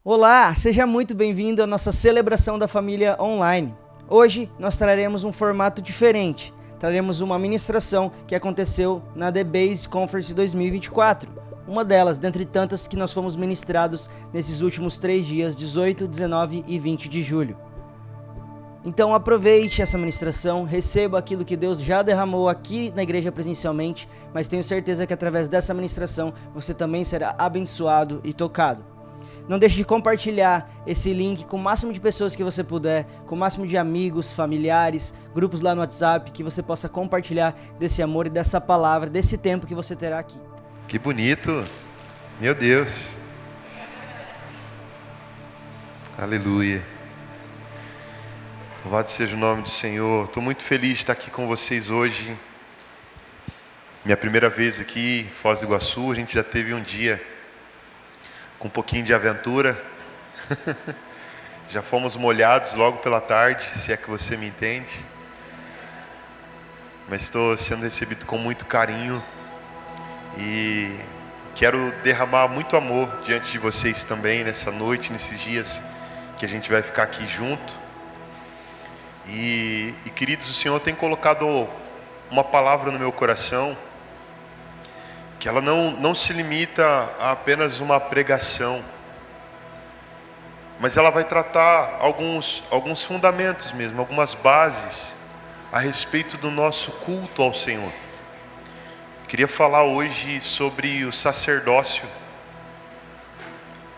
Olá, seja muito bem-vindo à nossa celebração da família online. Hoje nós traremos um formato diferente. Traremos uma ministração que aconteceu na The Base Conference 2024. Uma delas, dentre tantas que nós fomos ministrados nesses últimos 3 dias, 18, 19 e 20 de julho. Então aproveite essa ministração, receba aquilo que Deus já derramou aqui na igreja presencialmente, mas tenho certeza que através dessa ministração você também será abençoado e tocado. Não deixe de compartilhar esse link com o máximo de pessoas que você puder, com o máximo de amigos, familiares, grupos lá no WhatsApp, que você possa compartilhar desse amor e dessa palavra, desse tempo que você terá aqui. Que bonito, meu Deus, aleluia, louvado seja o nome do Senhor. Estou muito feliz de estar aqui com vocês hoje, minha primeira vez aqui em Foz do Iguaçu. A gente já teve um dia com um pouquinho de aventura, já fomos molhados logo pela tarde, se é que você me entende, mas estou sendo recebido com muito carinho e quero derramar muito amor diante de vocês também nessa noite, nesses dias que a gente vai ficar aqui junto. E queridos, o Senhor tem colocado uma palavra no meu coração, que ela não se limita a apenas uma pregação, mas ela vai tratar alguns fundamentos mesmo, algumas bases a respeito do nosso culto ao Senhor. Queria falar hoje sobre o sacerdócio,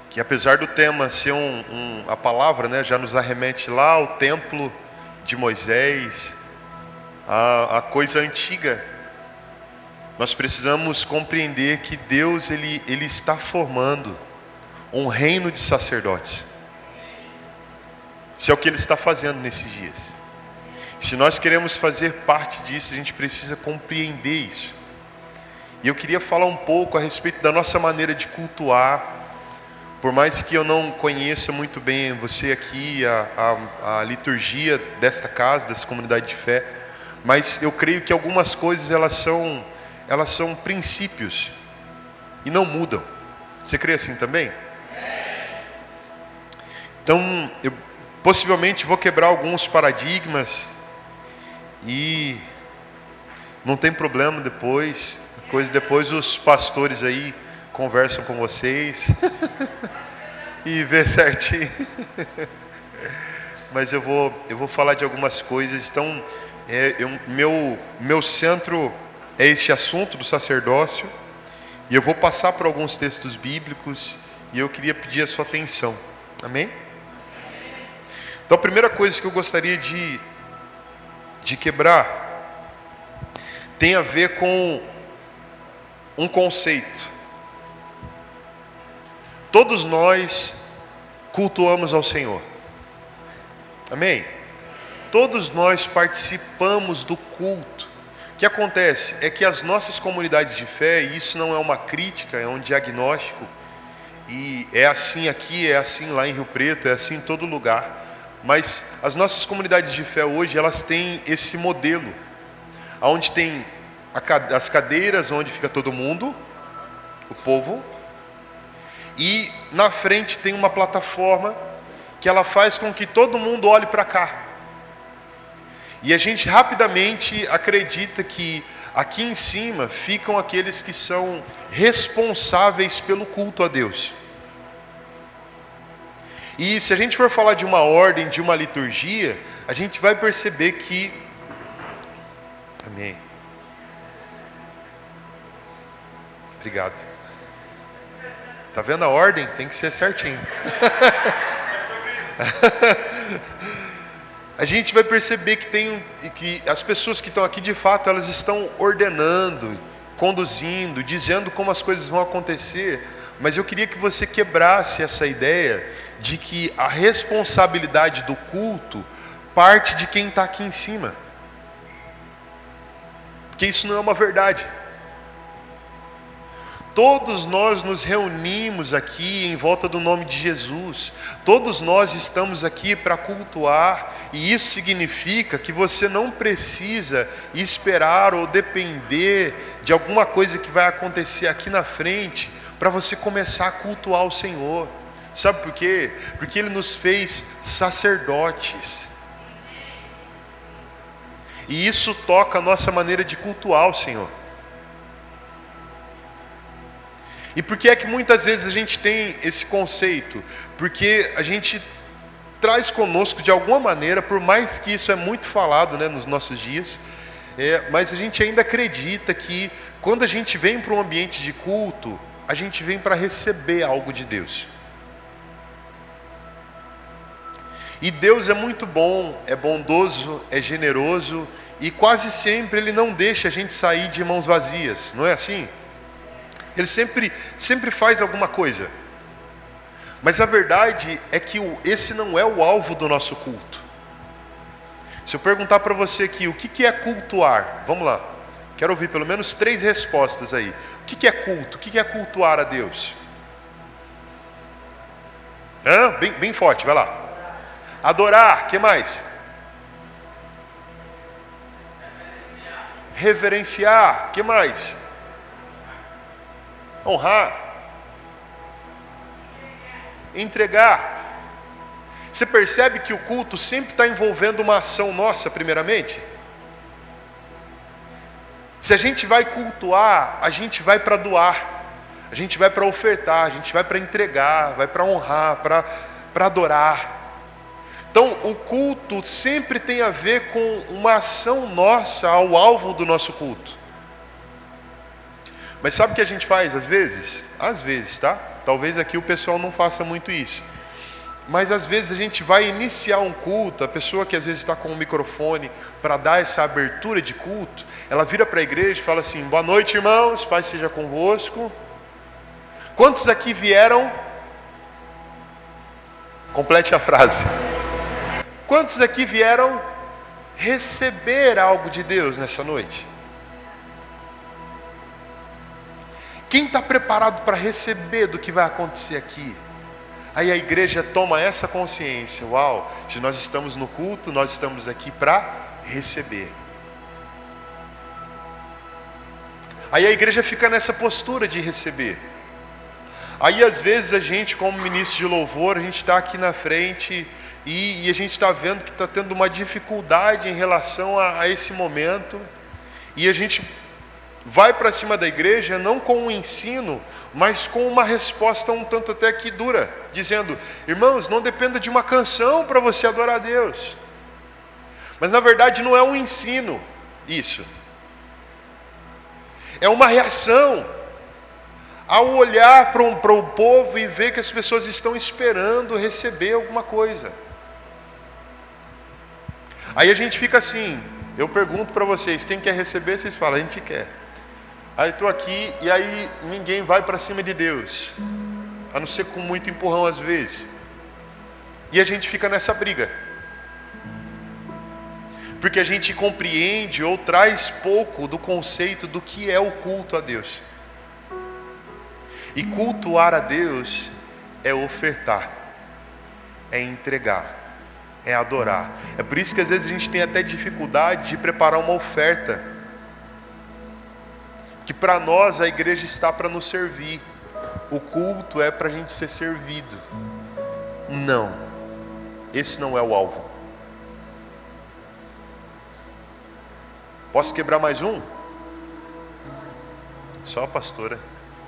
que apesar do tema ser a palavra, né, já nos arremete lá ao templo de Moisés, a coisa antiga. Nós precisamos compreender que Deus ele está formando um reino de sacerdotes. Isso é o que Ele está fazendo nesses dias. Se nós queremos fazer parte disso, a gente precisa compreender isso. E eu queria falar um pouco a respeito da nossa maneira de cultuar. Por mais que eu não conheça muito bem você aqui, a liturgia desta casa, dessa comunidade de fé, mas eu creio que algumas coisas elas são princípios e não mudam. Você crê assim também? Então, eu possivelmente vou quebrar alguns paradigmas e não tem problema depois. Depois os pastores aí conversam com vocês e vê certinho. Mas eu vou falar de algumas coisas. Então, meu centro é este assunto do sacerdócio, e eu vou passar por alguns textos bíblicos, e eu queria pedir a sua atenção, amém? Então a primeira coisa que eu gostaria de quebrar, tem a ver com um conceito. Todos nós cultuamos ao Senhor, amém? Todos nós participamos do culto. O que acontece é que as nossas comunidades de fé, e isso não é uma crítica, é um diagnóstico, e é assim aqui, é assim lá em Rio Preto, é assim em todo lugar, mas as nossas comunidades de fé hoje, elas têm esse modelo, onde tem as cadeiras onde fica todo mundo, o povo, e na frente tem uma plataforma que ela faz com que todo mundo olhe para cá. E a gente rapidamente acredita que aqui em cima ficam aqueles que são responsáveis pelo culto a Deus. E se a gente for falar de uma ordem, de uma liturgia, a gente vai perceber que... Amém. Obrigado. Tá vendo a ordem? Tem que ser certinho. A gente vai perceber que as pessoas que estão aqui, de fato, elas estão ordenando, conduzindo, dizendo como as coisas vão acontecer. Mas eu queria que você quebrasse essa ideia de que a responsabilidade do culto parte de quem está aqui em cima. Porque isso não é uma verdade. Todos nós nos reunimos aqui em volta do nome de Jesus. Todos nós estamos aqui para cultuar, e isso significa que você não precisa esperar ou depender de alguma coisa que vai acontecer aqui na frente para você começar a cultuar o Senhor. Sabe por quê? Porque Ele nos fez sacerdotes. E isso toca a nossa maneira de cultuar o Senhor. E por que é que muitas vezes a gente tem esse conceito? Porque a gente traz conosco de alguma maneira, por mais que isso é muito falado, né, nos nossos dias, mas a gente ainda acredita que quando a gente vem para um ambiente de culto, a gente vem para receber algo de Deus. E Deus é muito bom, é bondoso, é generoso, e quase sempre Ele não deixa a gente sair de mãos vazias, não é assim? Ele sempre faz alguma coisa. Mas a verdade é que esse não é o alvo do nosso culto. Se eu perguntar para você aqui, o que é cultuar? Vamos lá, quero ouvir pelo menos 3 respostas aí. O que é culto? O que é cultuar a Deus? Bem forte, vai lá. Adorar, o que mais? Reverenciar, o que mais? Honrar. Entregar. Você percebe que o culto sempre está envolvendo uma ação nossa, primeiramente? Se a gente vai cultuar, a gente vai para doar, a gente vai para ofertar, a gente vai para entregar, vai para honrar, para adorar. Então, o culto sempre tem a ver com uma ação nossa ao alvo do nosso culto. Mas sabe o que a gente faz às vezes? Às vezes, tá? Talvez aqui o pessoal não faça muito isso. Mas às vezes a gente vai iniciar um culto, a pessoa que às vezes está com um microfone para dar essa abertura de culto, ela vira para a igreja e fala assim: boa noite, irmãos, paz seja convosco. Quantos aqui vieram? Complete a frase. Quantos aqui vieram receber algo de Deus nessa noite? Quem está preparado para receber do que vai acontecer aqui? Aí a igreja toma essa consciência: uau, se nós estamos no culto, nós estamos aqui para receber. Aí a igreja fica nessa postura de receber. Aí às vezes a gente, como ministro de louvor, a gente está aqui na frente e a gente está vendo que está tendo uma dificuldade em relação a esse momento, e a gente vai para cima da igreja não com um ensino, mas com uma resposta um tanto até que dura, dizendo: irmãos, não dependa de uma canção para você adorar a Deus. Mas na verdade não é um ensino isso, é uma reação ao olhar para o povo e ver que as pessoas estão esperando receber alguma coisa. Aí a gente fica assim, eu pergunto para vocês, quem quer receber? Vocês falam: a gente quer. Aí estou aqui e aí ninguém vai para cima de Deus, a não ser com muito empurrão às vezes. E a gente fica nessa briga, porque a gente compreende ou traz pouco do conceito do que é o culto a Deus. E cultuar a Deus é ofertar, é entregar, é adorar. É por isso que às vezes a gente tem até dificuldade de preparar uma oferta, que para nós a igreja está para nos servir, o culto é para a gente ser servido. Não, esse não é o alvo. Posso quebrar mais um? Só a pastora.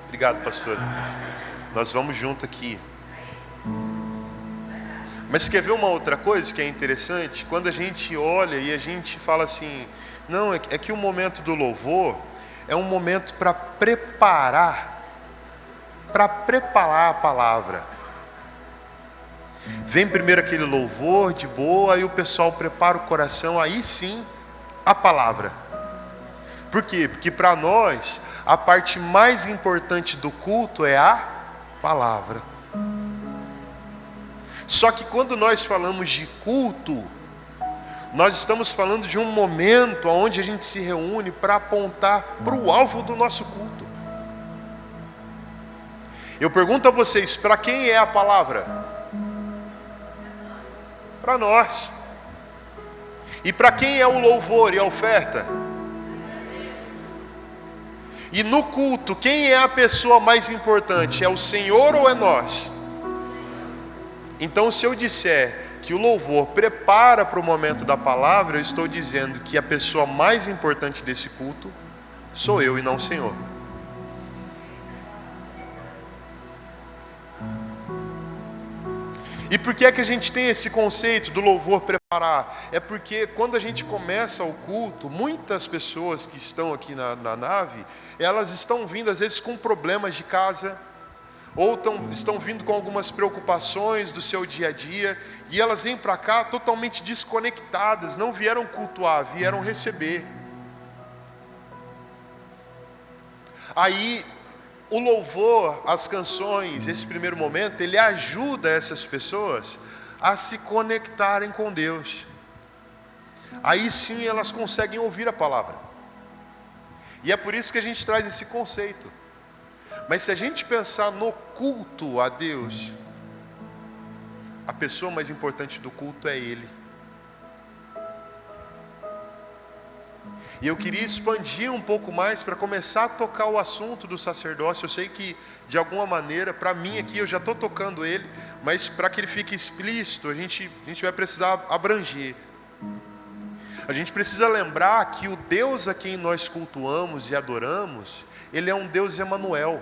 Obrigado, pastora. Nós vamos junto aqui. Mas quer ver uma outra coisa que é interessante? Quando a gente olha e a gente fala assim: não, é que o momento do louvor é um momento para preparar a palavra. Vem primeiro aquele louvor de boa, aí o pessoal prepara o coração, aí sim a palavra. Por quê? Porque para nós a parte mais importante do culto é a palavra. Só que quando nós falamos de culto, nós estamos falando de um momento onde a gente se reúne para apontar para o alvo do nosso culto. Eu pergunto a vocês, para quem é a palavra? Para nós. E para quem é o louvor e a oferta? E no culto, quem é a pessoa mais importante? É o Senhor ou é nós? Então, se eu disser que o louvor prepara para o momento da palavra, eu estou dizendo que a pessoa mais importante desse culto sou eu e não o Senhor. E por que é que a gente tem esse conceito do louvor preparar? É porque quando a gente começa o culto, muitas pessoas que estão aqui na nave, elas estão vindo às vezes com problemas de casa, ou estão vindo com algumas preocupações do seu dia a dia, e elas vêm para cá totalmente desconectadas, não vieram cultuar, vieram receber. Aí, o louvor, as canções, esse primeiro momento, ele ajuda essas pessoas a se conectarem com Deus. Aí sim elas conseguem ouvir a palavra. E é por isso que a gente traz esse conceito. Mas se a gente pensar no culto a Deus, a pessoa mais importante do culto é Ele. E eu queria expandir um pouco mais para começar a tocar o assunto do sacerdócio. Eu sei que, de alguma maneira, para mim aqui, eu já estou tocando ele, mas para que ele fique explícito, a gente vai precisar abranger. A gente precisa lembrar que o Deus a quem nós cultuamos e adoramos, Ele é um Deus Emanuel.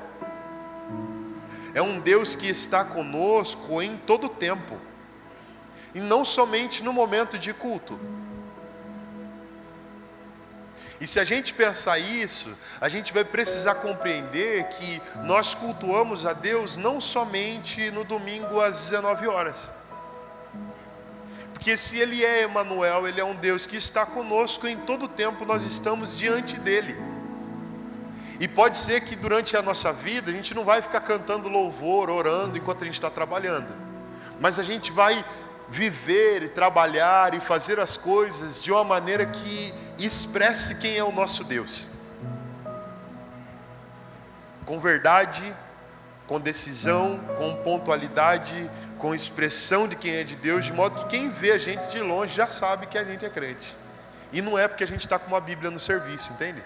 É um Deus que está conosco em todo o tempo. E não somente no momento de culto. E se a gente pensar isso, a gente vai precisar compreender que nós cultuamos a Deus não somente no domingo às 19 horas. Porque se Ele é Emanuel, Ele é um Deus que está conosco em todo o tempo, nós estamos diante dEle. E pode ser que durante a nossa vida, a gente não vai ficar cantando louvor, orando enquanto a gente está trabalhando. Mas a gente vai viver e trabalhar e fazer as coisas de uma maneira que expresse quem é o nosso Deus, com verdade, com decisão, com pontualidade, com expressão de quem é de Deus, de modo que quem vê a gente de longe já sabe que a gente é crente. E não é porque a gente está com uma Bíblia no serviço, entende?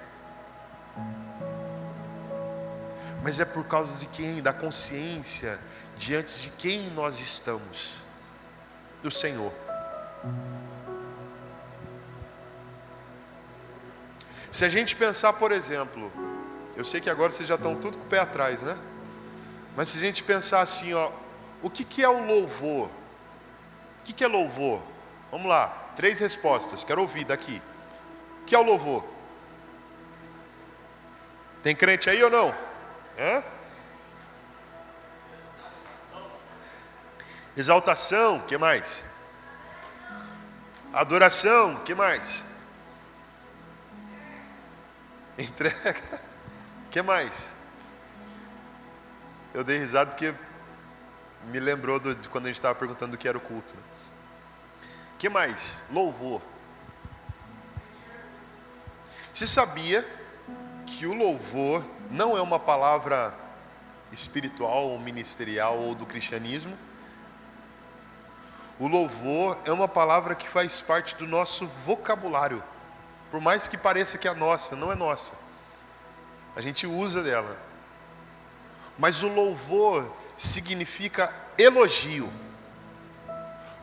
Mas é por causa de quem? Da consciência diante de quem nós estamos, do Senhor. Se a gente pensar, por exemplo, eu sei que agora vocês já estão tudo com o pé atrás, né? Mas se a gente pensar assim, ó, o que é o louvor? O que é louvor? Vamos lá, 3 respostas, quero ouvir daqui. O que é o louvor? Tem crente aí ou não? Hã? Exaltação, o que mais? Adoração, o que mais? Entrega, o que mais? Eu dei risada porque me lembrou de quando a gente estava perguntando o que era o culto. O que mais? Louvor. Você sabia que o louvor não é uma palavra espiritual ou ministerial ou do cristianismo? O louvor é uma palavra que faz parte do nosso vocabulário. Por mais que pareça que é nossa, não é nossa. A gente usa dela. Mas o louvor significa elogio.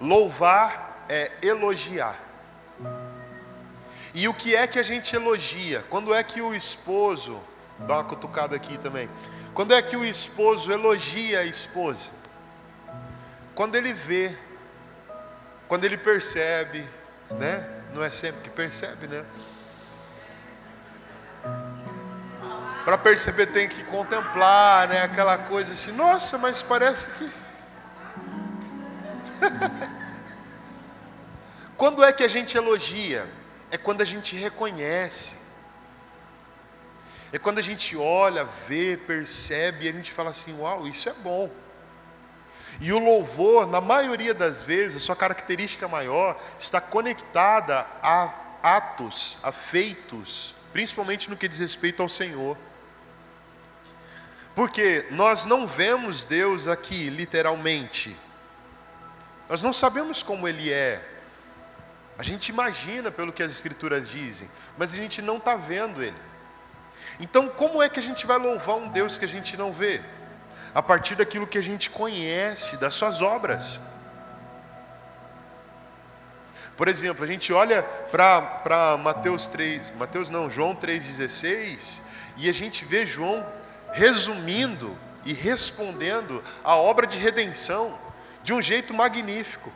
Louvar é elogiar. E o que é que a gente elogia? Quando é que o esposo, dá uma cutucada aqui também. Quando é que o esposo elogia a esposa? Quando ele vê, quando ele percebe, né? Não é sempre que percebe, né? Para perceber tem que contemplar, né? Aquela coisa assim, nossa, mas parece que... Quando é que a gente elogia? É quando a gente reconhece. É quando a gente olha, vê, percebe e a gente fala assim, uau, isso é bom. E o louvor, na maioria das vezes, sua característica maior está conectada a atos, a feitos, principalmente no que diz respeito ao Senhor. Porque nós não vemos Deus aqui, literalmente. Nós não sabemos como Ele é. A gente imagina pelo que as Escrituras dizem, mas a gente não está vendo Ele. Então, como é que a gente vai louvar um Deus que a gente não vê? A partir daquilo que a gente conhece, das suas obras. Por exemplo, a gente olha para João 3,16, e a gente vê João resumindo e respondendo a obra de redenção de um jeito magnífico.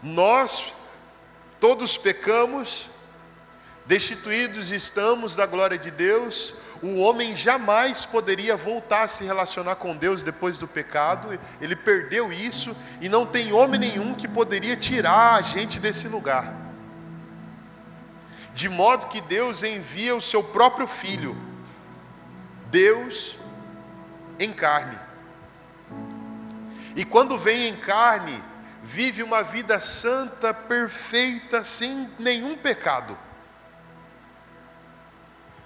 Nós todos pecamos, destituídos estamos da glória de Deus. O homem jamais poderia voltar a se relacionar com Deus depois do pecado. Ele perdeu isso, e não tem homem nenhum que poderia tirar a gente desse lugar. De modo que Deus envia o seu próprio Filho, Deus em carne. E quando vem em carne, vive uma vida santa, perfeita, sem nenhum pecado,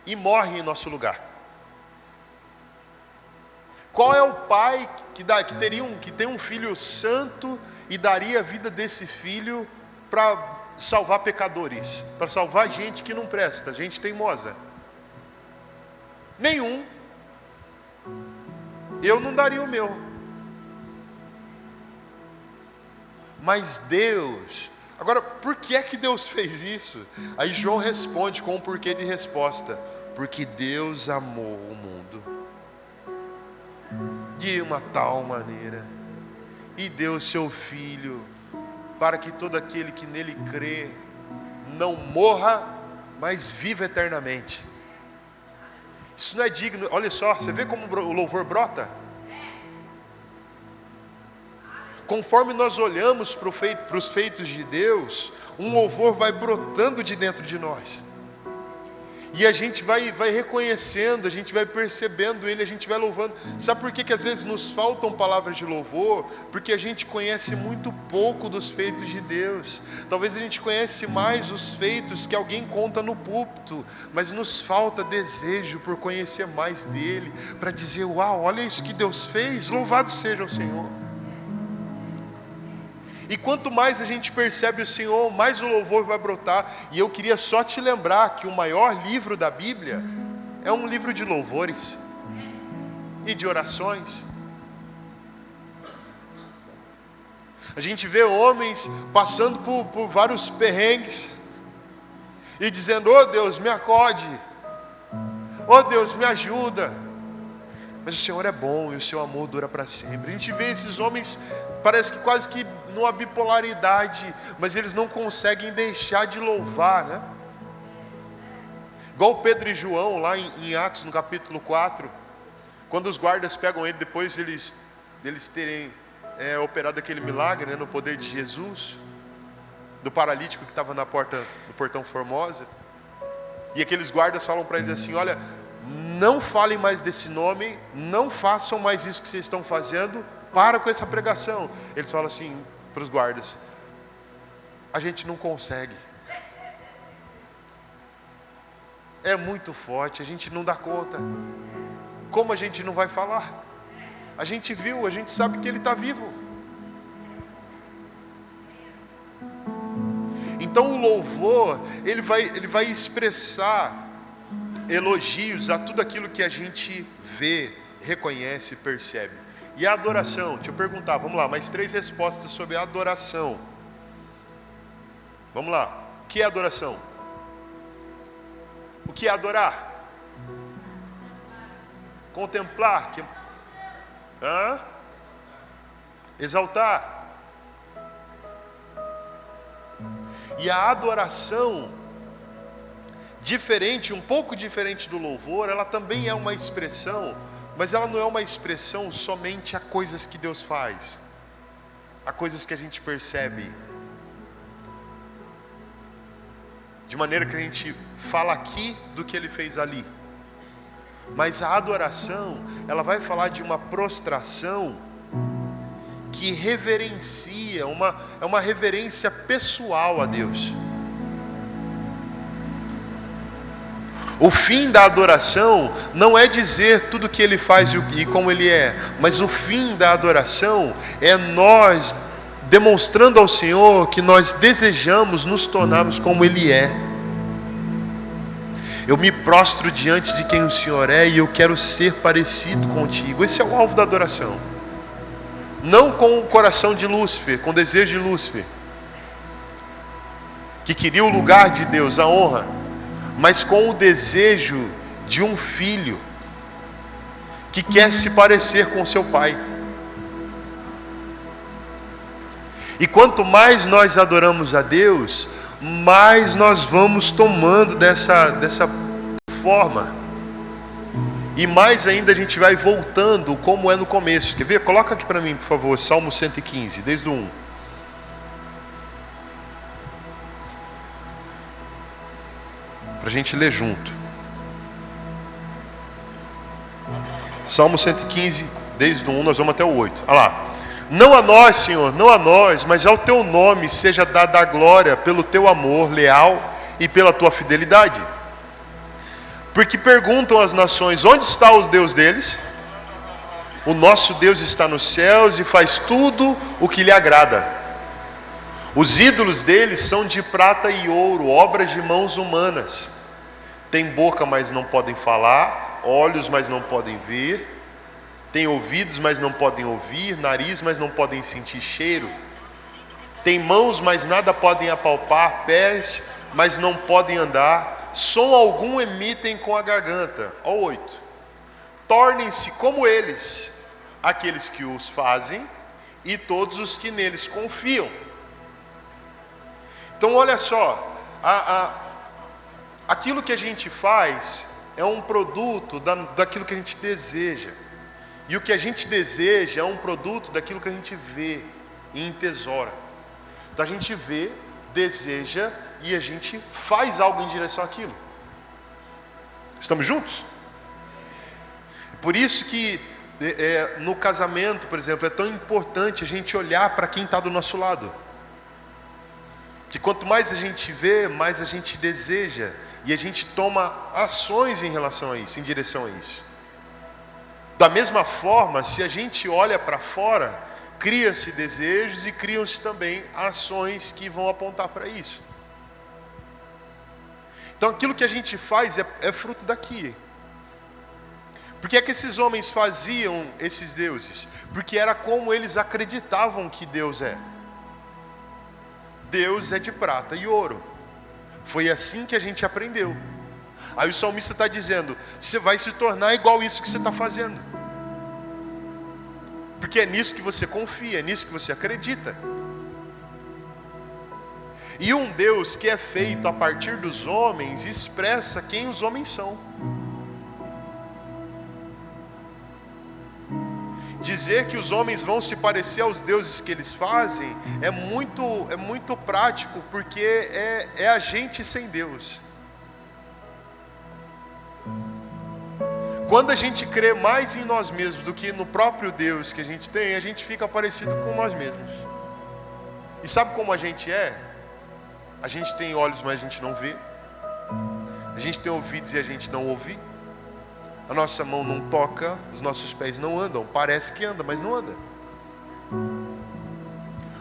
e morre em nosso lugar. Qual é o pai que tem um filho santo e daria a vida desse filho para salvar pecadores, para salvar gente que não presta, gente teimosa? Nenhum. Eu não daria o meu. Mas Deus... Agora, por que é que Deus fez isso? Aí João responde com um porquê de resposta: porque Deus amou o mundo de uma tal maneira, e deu seu Filho, para que todo aquele que nele crê não morra, mas viva eternamente. Isso não é digno. Olha só, você vê como o louvor brota? Conforme nós olhamos para os feitos de Deus, um louvor vai brotando de dentro de nós. E a gente vai reconhecendo, a gente vai percebendo Ele, a gente vai louvando. Sabe por que às vezes nos faltam palavras de louvor? Porque a gente conhece muito pouco dos feitos de Deus. Talvez a gente conhece mais os feitos que alguém conta no púlpito, mas nos falta desejo por conhecer mais dEle, para dizer: uau, olha isso que Deus fez, louvado seja o Senhor. E quanto mais a gente percebe o Senhor, mais o louvor vai brotar. E eu queria só te lembrar que o maior livro da Bíblia é um livro de louvores e de orações. A gente vê homens passando por vários perrengues e dizendo: oh Deus, me acode, oh Deus, me ajuda. Mas o Senhor é bom e o seu amor dura para sempre. A gente vê esses homens, parece que quase que numa bipolaridade, mas eles não conseguem deixar de louvar, né? Igual Pedro e João lá em Atos, no capítulo 4, quando os guardas pegam ele, depois deles terem operado aquele milagre, né, no poder de Jesus, do paralítico que estava na porta do portão Formosa, e aqueles guardas falam para eles assim: olha, não falem mais desse nome, não façam mais isso que vocês estão fazendo, para com essa pregação. Eles falam assim para os guardas: a gente não consegue, é muito forte, a gente não dá conta. Como a gente não vai falar? A gente viu, a gente sabe que Ele está vivo. Então o louvor, ele vai expressar elogios a tudo aquilo que a gente vê, reconhece e percebe. E a adoração, deixa eu perguntar, vamos lá, mais 3 respostas sobre a adoração. Vamos lá, o que é adoração? O que é adorar? Contemplar, exaltar. E a adoração, diferente, um pouco diferente do louvor, ela também é uma expressão, mas ela não é uma expressão somente a coisas que Deus faz, a coisas que a gente percebe, de maneira que a gente fala aqui do que Ele fez ali. Mas a adoração, ela vai falar de uma prostração que reverencia, é uma reverência pessoal a Deus. O fim da adoração não é dizer tudo o que Ele faz e como Ele é, mas o fim da adoração é nós demonstrando ao Senhor que nós desejamos nos tornarmos como Ele é. Eu me prostro diante de quem o Senhor é e eu quero ser parecido contigo. Esse é o alvo da adoração. Não com o coração de Lúcifer, com o desejo de Lúcifer, que queria o lugar de Deus, a honra, mas com o desejo de um filho que quer se parecer com seu pai. E quanto mais nós adoramos a Deus, mais nós vamos tomando dessa forma. E mais ainda a gente vai voltando como é no começo. Quer ver? Coloca aqui para mim, por favor, Salmo 115, desde o 1. Para a gente ler junto. Salmo 115, desde o 1, nós vamos até o 8. Olha lá. Não a nós, Senhor, não a nós, mas ao teu nome seja dada a glória pelo teu amor leal e pela tua fidelidade. Porque perguntam as nações, onde está o Deus deles? O nosso Deus está nos céus e faz tudo o que lhe agrada. Os ídolos deles são de prata e ouro, obras de mãos humanas. Tem boca, mas não podem falar, olhos, mas não podem ver, tem ouvidos, mas não podem ouvir, nariz, mas não podem sentir cheiro, tem mãos, mas nada podem apalpar, pés, mas não podem andar, som algum emitem com a garganta. Ó 8. Tornem-se como eles, aqueles que os fazem e todos os que neles confiam. Então olha só, aquilo que a gente faz é um produto daquilo que a gente deseja. E o que a gente deseja é um produto daquilo que a gente vê e entesoura. Então a gente vê, deseja e a gente faz algo em direção àquilo. Estamos juntos? Por isso que no casamento, por exemplo, é tão importante a gente olhar para quem está do nosso lado. Que quanto mais a gente vê, mais a gente deseja. E a gente toma ações em relação a isso, em direção a isso. Da mesma forma, se a gente olha para fora, cria-se desejos e criam-se também ações que vão apontar para isso. Então aquilo que a gente faz é fruto daqui. Por que é que esses homens faziam esses deuses? Porque era como eles acreditavam que Deus é. Deus é de prata e ouro. Foi assim que a gente aprendeu. Aí o salmista está dizendo, você vai se tornar igual isso que você está fazendo. Porque é nisso que você confia, é nisso que você acredita. E um Deus que é feito a partir dos homens, expressa quem os homens são. Dizer que os homens vão se parecer aos deuses que eles fazem é muito prático, porque é a gente sem Deus. Quando a gente crê mais em nós mesmos do que no próprio Deus que a gente tem, a gente fica parecido com nós mesmos. E sabe como a gente é? A gente tem olhos, mas a gente não vê. A gente tem ouvidos e a gente não ouve. A nossa mão não toca, os nossos pés não andam. Parece que anda, mas não anda.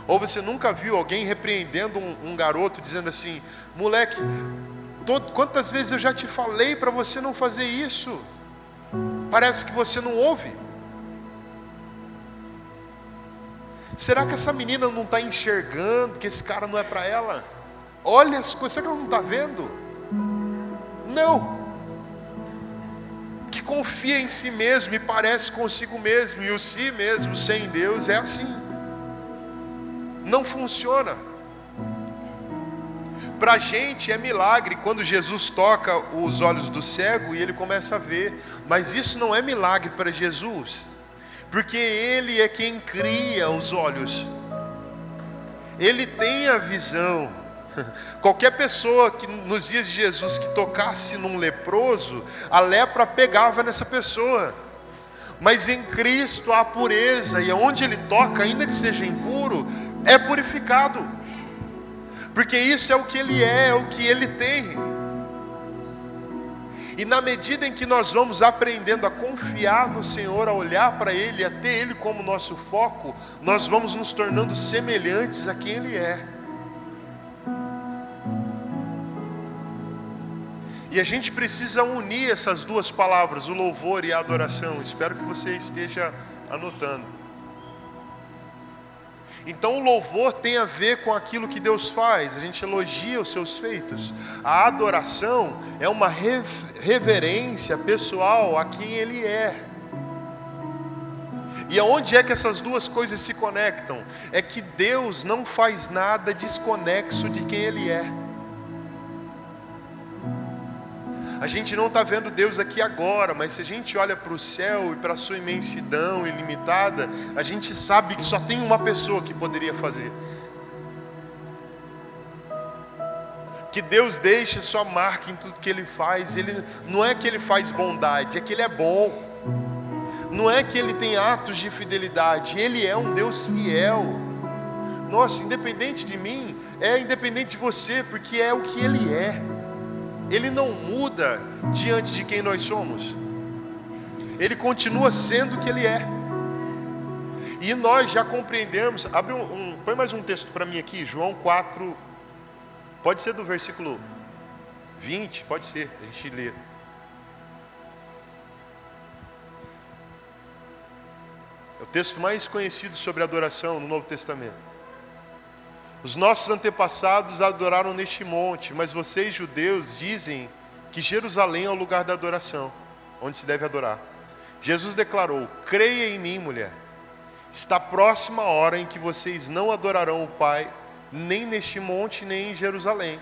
Ou você nunca viu alguém repreendendo um garoto, dizendo assim, moleque, quantas vezes eu já te falei para você não fazer isso? Parece que você não ouve. Será que essa menina não está enxergando que esse cara não é para ela? Olha as coisas, será que ela não está vendo? Não. Que confia em si mesmo e parece consigo mesmo. E o si mesmo sem Deus é assim. Não funciona. Para a gente é milagre quando Jesus toca os olhos do cego e ele começa a ver. Mas isso não é milagre para Jesus. Porque Ele é quem cria os olhos. Ele tem a visão. Qualquer pessoa que nos dias de Jesus que tocasse num leproso, a lepra pegava nessa pessoa. Mas em Cristo há pureza, e onde Ele toca, ainda que seja impuro, é purificado. Porque isso é o que Ele é o que Ele tem. E na medida em que nós vamos aprendendo a confiar no Senhor, a olhar para Ele, a ter Ele como nosso foco, nós vamos nos tornando semelhantes a quem Ele é. E a gente precisa unir essas duas palavras, o louvor e a adoração. Espero que você esteja anotando. Então o louvor tem a ver com aquilo que Deus faz, a gente elogia os seus feitos. A adoração é uma reverência pessoal a quem Ele é. E aonde é que essas duas coisas se conectam? É que Deus não faz nada desconexo de quem Ele é. A gente não está vendo Deus aqui agora, mas se a gente olha para o céu e para a sua imensidão ilimitada, a gente sabe que só tem uma pessoa que poderia fazer. Que Deus deixe sua marca em tudo que Ele faz. Ele, não é que Ele faz bondade, é que Ele é bom. Não é que Ele tem atos de fidelidade, Ele é um Deus fiel. Nossa, independente de mim, é independente de você, porque é o que Ele é. Ele não muda diante de quem nós somos. Ele continua sendo o que Ele é. E nós já compreendemos. Abre põe mais um texto para mim aqui, João 4. Pode ser do versículo 20, pode ser, a gente lê. É o texto mais conhecido sobre adoração no Novo Testamento. Os nossos antepassados adoraram neste monte, mas vocês, judeus, dizem que Jerusalém é o lugar da adoração, onde se deve adorar. Jesus declarou: creia em mim, mulher. Está próxima a hora em que vocês não adorarão o Pai, nem neste monte, nem em Jerusalém.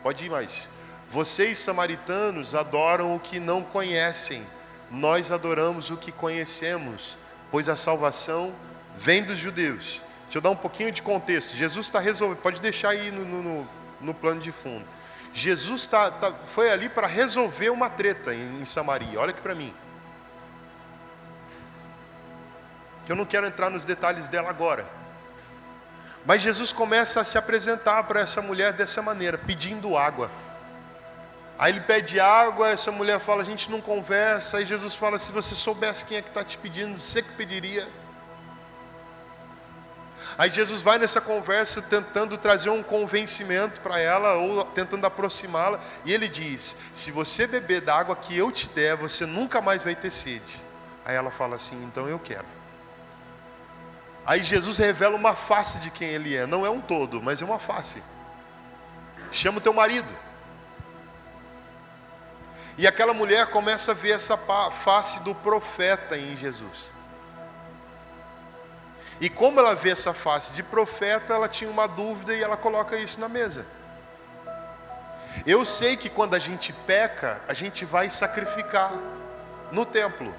Pode ir mais. Vocês, samaritanos, adoram o que não conhecem. Nós adoramos o que conhecemos, pois a salvação vem dos judeus. Deixa eu dar um pouquinho de contexto. Jesus está resolvendo, pode deixar aí no plano de fundo. Jesus foi ali para resolver uma treta em Samaria. Olha aqui para mim. Que eu não quero entrar nos detalhes dela agora. Mas Jesus começa a se apresentar para essa mulher dessa maneira, pedindo água. Aí ele pede água, essa mulher fala: a gente não conversa. Aí Jesus fala: se você soubesse quem é que está te pedindo, você que pediria. Aí Jesus vai nessa conversa tentando trazer um convencimento para ela, ou tentando aproximá-la, e ele diz: se você beber da água que eu te der, você nunca mais vai ter sede. Aí ela fala assim: então eu quero. Aí Jesus revela uma face de quem Ele é, não é um todo, mas é uma face. Chama o teu marido. E aquela mulher começa a ver essa face do profeta em Jesus. E como ela vê essa face de profeta, ela tinha uma dúvida e ela coloca isso na mesa. Eu sei que quando a gente peca, a gente vai sacrificar no templo.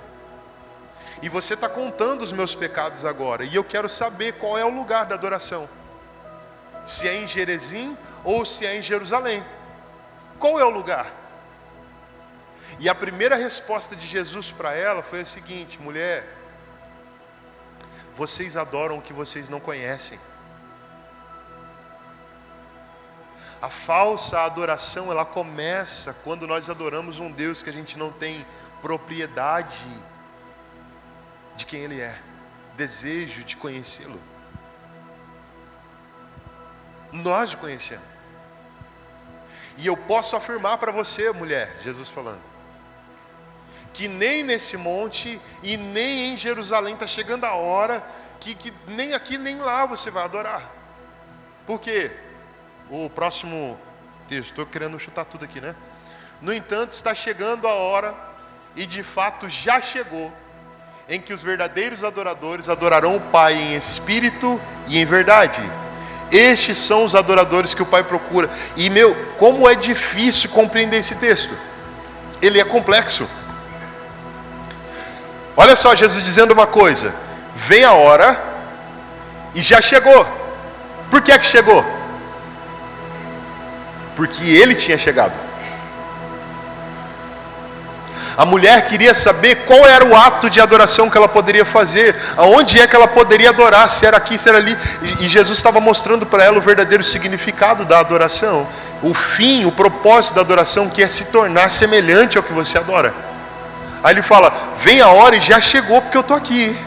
E você está contando os meus pecados agora. E eu quero saber qual é o lugar da adoração. Se é em Gerezim ou se é em Jerusalém. Qual é o lugar? E a primeira resposta de Jesus para ela foi a seguinte: mulher, vocês adoram o que vocês não conhecem. A falsa adoração, ela começa quando nós adoramos um Deus que a gente não tem propriedade de quem Ele é, desejo de conhecê-lo. Nós o conhecemos. E eu posso afirmar para você, mulher, Jesus falando, que nem nesse monte e nem em Jerusalém está chegando a hora que nem aqui nem lá você vai adorar. Por quê? O próximo texto, estou querendo chutar tudo aqui, né? No entanto, está chegando a hora, e de fato já chegou, em que os verdadeiros adoradores adorarão o Pai em espírito e em verdade. Estes são os adoradores que o Pai procura. E como é difícil compreender esse texto. Ele é complexo. Olha só, Jesus dizendo uma coisa: vem a hora, e já chegou. Por que é que chegou? Porque Ele tinha chegado. A mulher queria saber qual era o ato de adoração que ela poderia fazer, aonde é que ela poderia adorar, se era aqui, se era ali. E Jesus estava mostrando para ela o verdadeiro significado da adoração, o fim, o propósito da adoração, que é se tornar semelhante ao que você adora. Aí Ele fala: vem a hora e já chegou, porque eu estou aqui.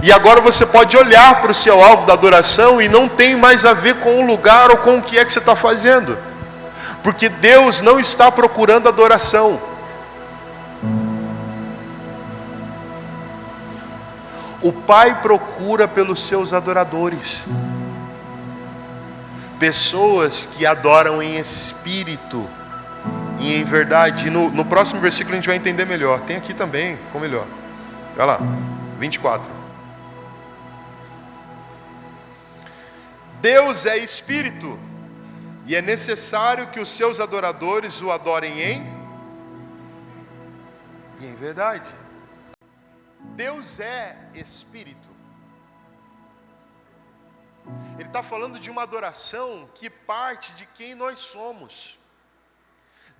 E agora você pode olhar para o seu alvo da adoração e não tem mais a ver com o lugar ou com o que é que você está fazendo. Porque Deus não está procurando adoração. O Pai procura pelos seus adoradores. Pessoas que adoram em espírito e em verdade. No próximo versículo a gente vai entender melhor. Tem aqui também, ficou melhor. Olha lá, 24. Deus é espírito, e é necessário que os seus adoradores o adorem em verdade. Deus é espírito. Ele está falando de uma adoração que parte de quem nós somos.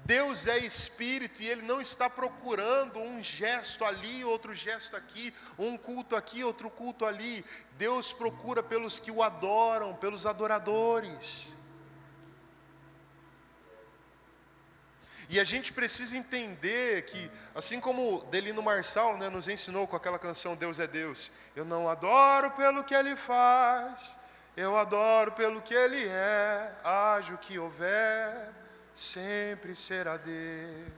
Deus é espírito e Ele não está procurando um gesto ali, outro gesto aqui, um culto aqui, outro culto ali. Deus procura pelos que o adoram, pelos adoradores. E a gente precisa entender que, assim como Delino Marçal, né, nos ensinou com aquela canção Deus é Deus, eu não adoro pelo que Ele faz, eu adoro pelo que Ele é, haja o que houver, sempre será Deus.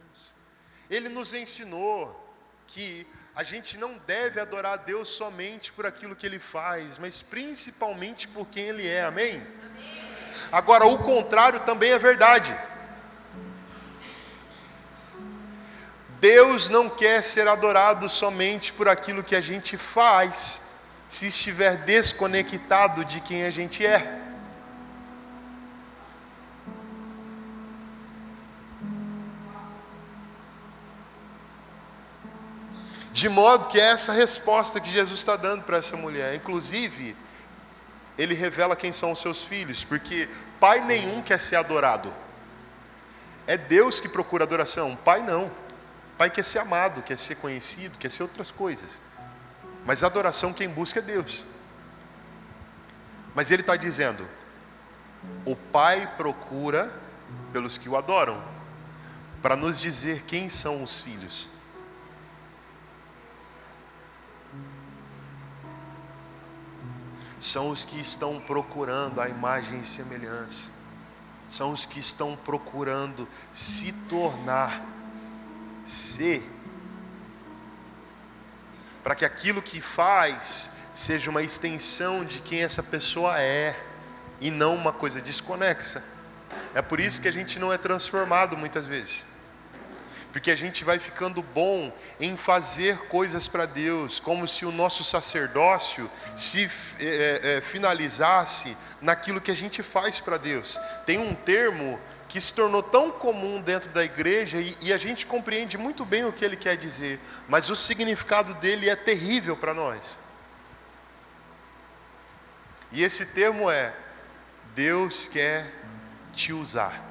Ele nos ensinou que a gente não deve adorar a Deus somente por aquilo que Ele faz, mas principalmente por quem Ele é, amém? Amém. Agora, o contrário também é verdade. Deus não quer ser adorado somente por aquilo que a gente faz, se estiver desconectado de quem a gente é. De modo que é essa resposta que Jesus está dando para essa mulher. Inclusive, Ele revela quem são os seus filhos, porque pai nenhum quer ser adorado. É Deus que procura adoração, pai não. Pai quer ser amado, quer ser conhecido, quer ser outras coisas. Mas a adoração quem busca é Deus. Mas Ele está dizendo, o Pai procura pelos que o adoram, para nos dizer quem são os filhos. São os que estão procurando a imagem e semelhança. São os que estão procurando se tornar, ser, para que aquilo que faz seja uma extensão de quem essa pessoa é, e não uma coisa desconexa. É por isso que a gente não é transformado muitas vezes. Porque a gente vai ficando bom em fazer coisas para Deus, como se o nosso sacerdócio se finalizasse naquilo que a gente faz para Deus. Tem um termo que se tornou tão comum dentro da igreja e a gente compreende muito bem o que ele quer dizer, mas o significado dele é terrível para nós. E esse termo é: Deus quer te usar.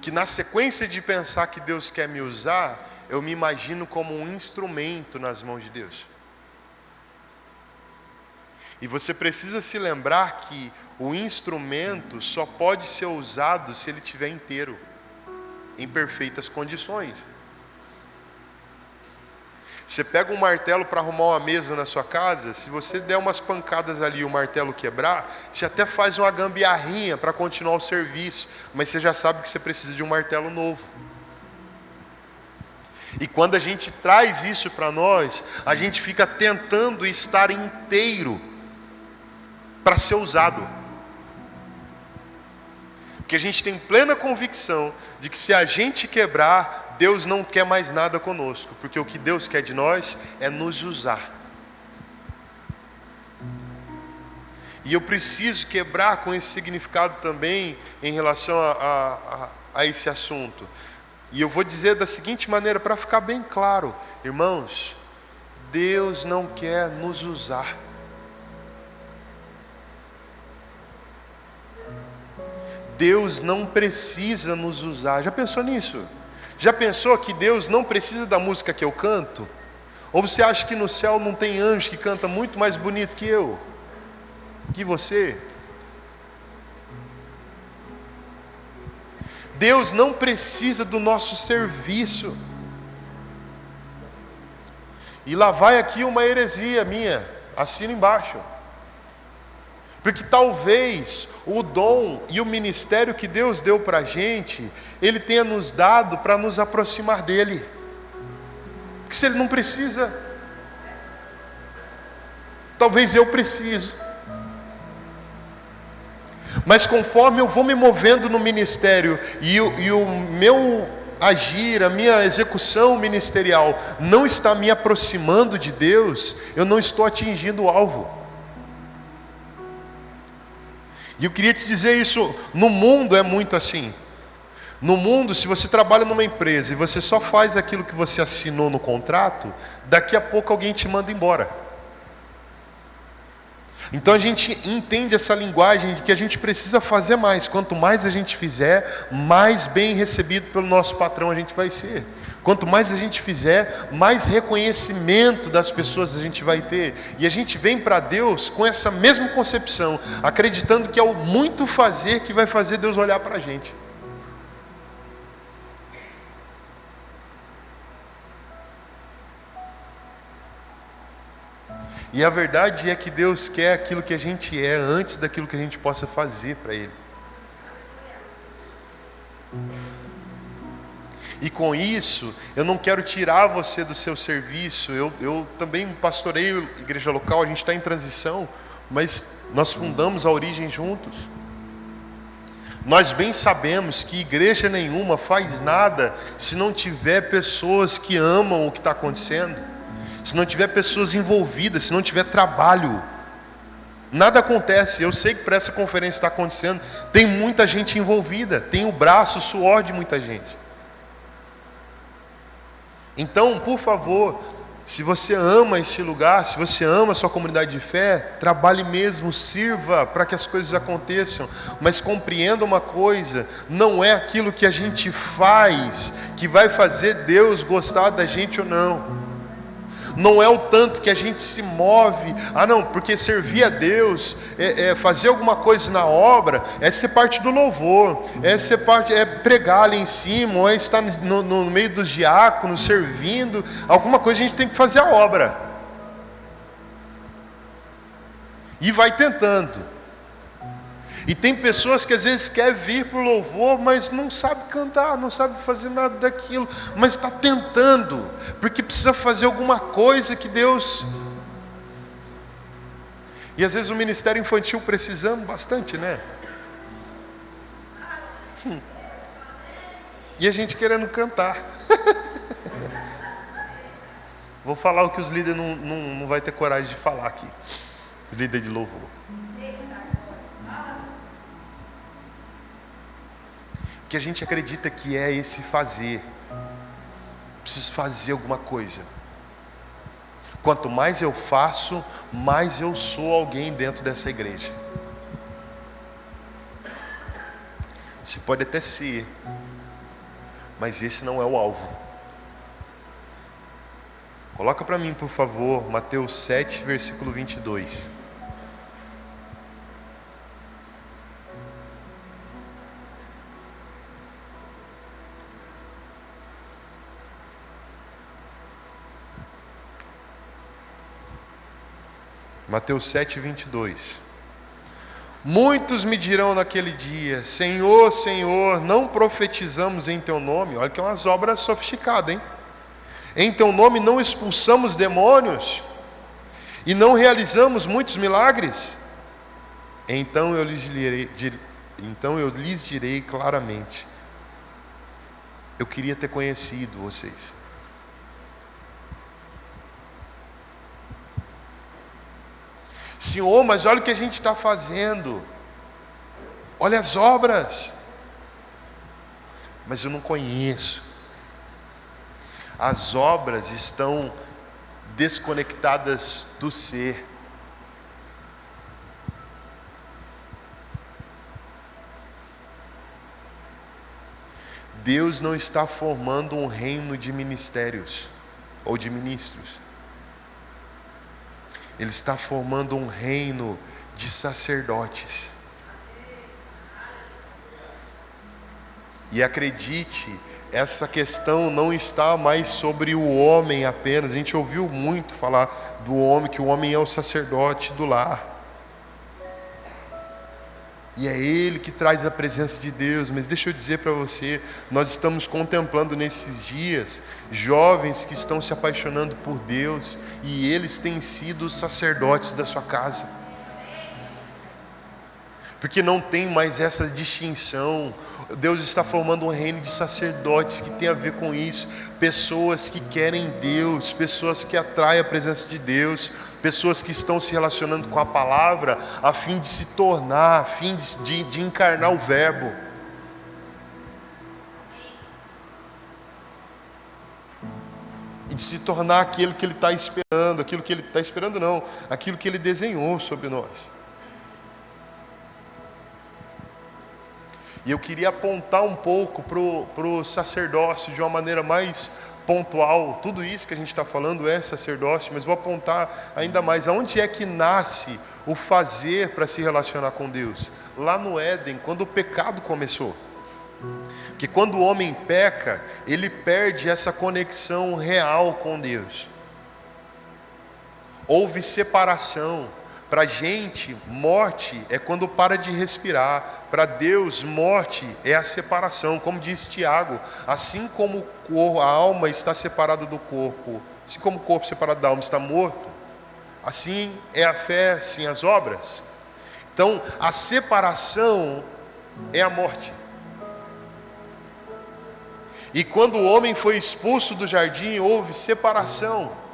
Que na sequência de pensar que Deus quer me usar, eu me imagino como um instrumento nas mãos de Deus. E você precisa se lembrar que o instrumento só pode ser usado se ele estiver inteiro, em perfeitas condições. Você pega um martelo para arrumar uma mesa na sua casa, se você der umas pancadas ali e o martelo quebrar, você até faz uma gambiarrinha para continuar o serviço, mas você já sabe que você precisa de um martelo novo. E quando a gente traz isso para nós, a gente fica tentando estar inteiro para ser usado. Porque a gente tem plena convicção de que se a gente quebrar, Deus não quer mais nada conosco, porque o que Deus quer de nós é nos usar. E eu preciso quebrar com esse significado também em relação a esse assunto. E eu vou dizer da seguinte maneira, para ficar bem claro: irmãos, Deus não quer nos usar. Deus não precisa nos usar. Já pensou nisso? Já pensou que Deus não precisa da música que eu canto? Ou você acha que no céu não tem anjo que canta muito mais bonito que eu? Que você? Deus não precisa do nosso serviço. E lá vai aqui uma heresia minha, assina embaixo. Porque talvez o dom e o ministério que Deus deu para a gente, Ele tenha nos dado para nos aproximar dEle. Porque se Ele não precisa, talvez eu preciso. Mas conforme eu vou me movendo no ministério e o meu agir, a minha execução ministerial não está me aproximando de Deus, eu não estou atingindo o alvo. E eu queria te dizer isso, no mundo é muito assim. No mundo, se você trabalha numa empresa e você só faz aquilo que você assinou no contrato, daqui a pouco alguém te manda embora. Então a gente entende essa linguagem de que a gente precisa fazer mais. Quanto mais a gente fizer, mais bem recebido pelo nosso patrão a gente vai ser. Quanto mais a gente fizer, mais reconhecimento das pessoas a gente vai ter. E a gente vem para Deus com essa mesma concepção, acreditando que é o muito fazer que vai fazer Deus olhar para a gente. E a verdade é que Deus quer aquilo que a gente é antes daquilo que a gente possa fazer para Ele. E com isso, eu não quero tirar você do seu serviço. Eu também pastoreio igreja local, a gente está em transição, mas nós fundamos a Origem juntos. Nós bem sabemos que igreja nenhuma faz nada se não tiver pessoas que amam o que está acontecendo, se não tiver pessoas envolvidas, se não tiver trabalho. Nada acontece. Eu sei que para essa conferência está acontecendo, tem muita gente envolvida, tem o braço, o suor de muita gente. Então, por favor, se você ama esse lugar, se você ama a sua comunidade de fé, trabalhe mesmo, sirva para que as coisas aconteçam. Mas compreenda uma coisa, não é aquilo que a gente faz que vai fazer Deus gostar da gente ou não. Não é o tanto que a gente se move, porque servir a Deus, fazer alguma coisa na obra, é ser parte do louvor, é pregar ali em cima, ou é estar no meio dos diáconos, servindo, alguma coisa a gente tem que fazer a obra. E vai tentando. E tem pessoas que às vezes querem vir para o louvor, mas não sabe cantar, não sabe fazer nada daquilo, mas está tentando, porque precisa fazer alguma coisa que Deus... E às vezes o ministério infantil precisando bastante, né? E a gente querendo cantar. Vou falar o que os líderes não vai ter coragem de falar aqui. Líder de louvor. Que a gente acredita que é esse fazer. Preciso fazer alguma coisa. Quanto mais eu faço, mais eu sou alguém dentro dessa igreja. Você pode até ser, mas esse não é o alvo. Coloca para mim, por favor, Mateus 7, versículo 22. Mateus 7, 22. Muitos me dirão naquele dia: Senhor, Senhor, não profetizamos em Teu nome? Olha que é umas obras sofisticadas, hein? Em Teu nome não expulsamos demônios? E não realizamos muitos milagres? Então eu lhes direi claramente: eu queria ter conhecido vocês. Senhor, mas olha o que a gente está fazendo, olha as obras, mas eu não conheço. As obras estão desconectadas do ser. Deus não está formando um reino de ministérios ou de ministros. Ele está formando um reino de sacerdotes. E acredite, essa questão não está mais sobre o homem apenas. A gente ouviu muito falar do homem, que o homem é o sacerdote do lar. E é Ele que traz a presença de Deus. Mas deixa eu dizer para você, nós estamos contemplando nesses dias jovens que estão se apaixonando por Deus, e eles têm sido os sacerdotes da sua casa. Porque não tem mais essa distinção. Deus está formando um reino de sacerdotes que tem a ver com isso. Pessoas que querem Deus, pessoas que atraem a presença de Deus, pessoas que estão se relacionando com a palavra a fim de se tornar, a fim de encarnar o verbo. E de se tornar aquilo que Ele está esperando, aquilo que Ele está esperando não, aquilo que Ele desenhou sobre nós. E eu queria apontar um pouco para o sacerdócio de uma maneira mais pontual. Tudo isso que a gente está falando é sacerdócio, mas vou apontar ainda mais. Aonde é que nasce o fazer para se relacionar com Deus? Lá no Éden, quando o pecado começou. Porque quando o homem peca, ele perde essa conexão real com Deus. Houve separação. Para a gente, morte é quando para de respirar. Para Deus, morte é a separação. Como diz Tiago, assim como a alma está separada do corpo, assim como o corpo separado da alma está morto, assim é a fé sem as obras. Então, a separação é a morte. E quando o homem foi expulso do jardim, houve separação.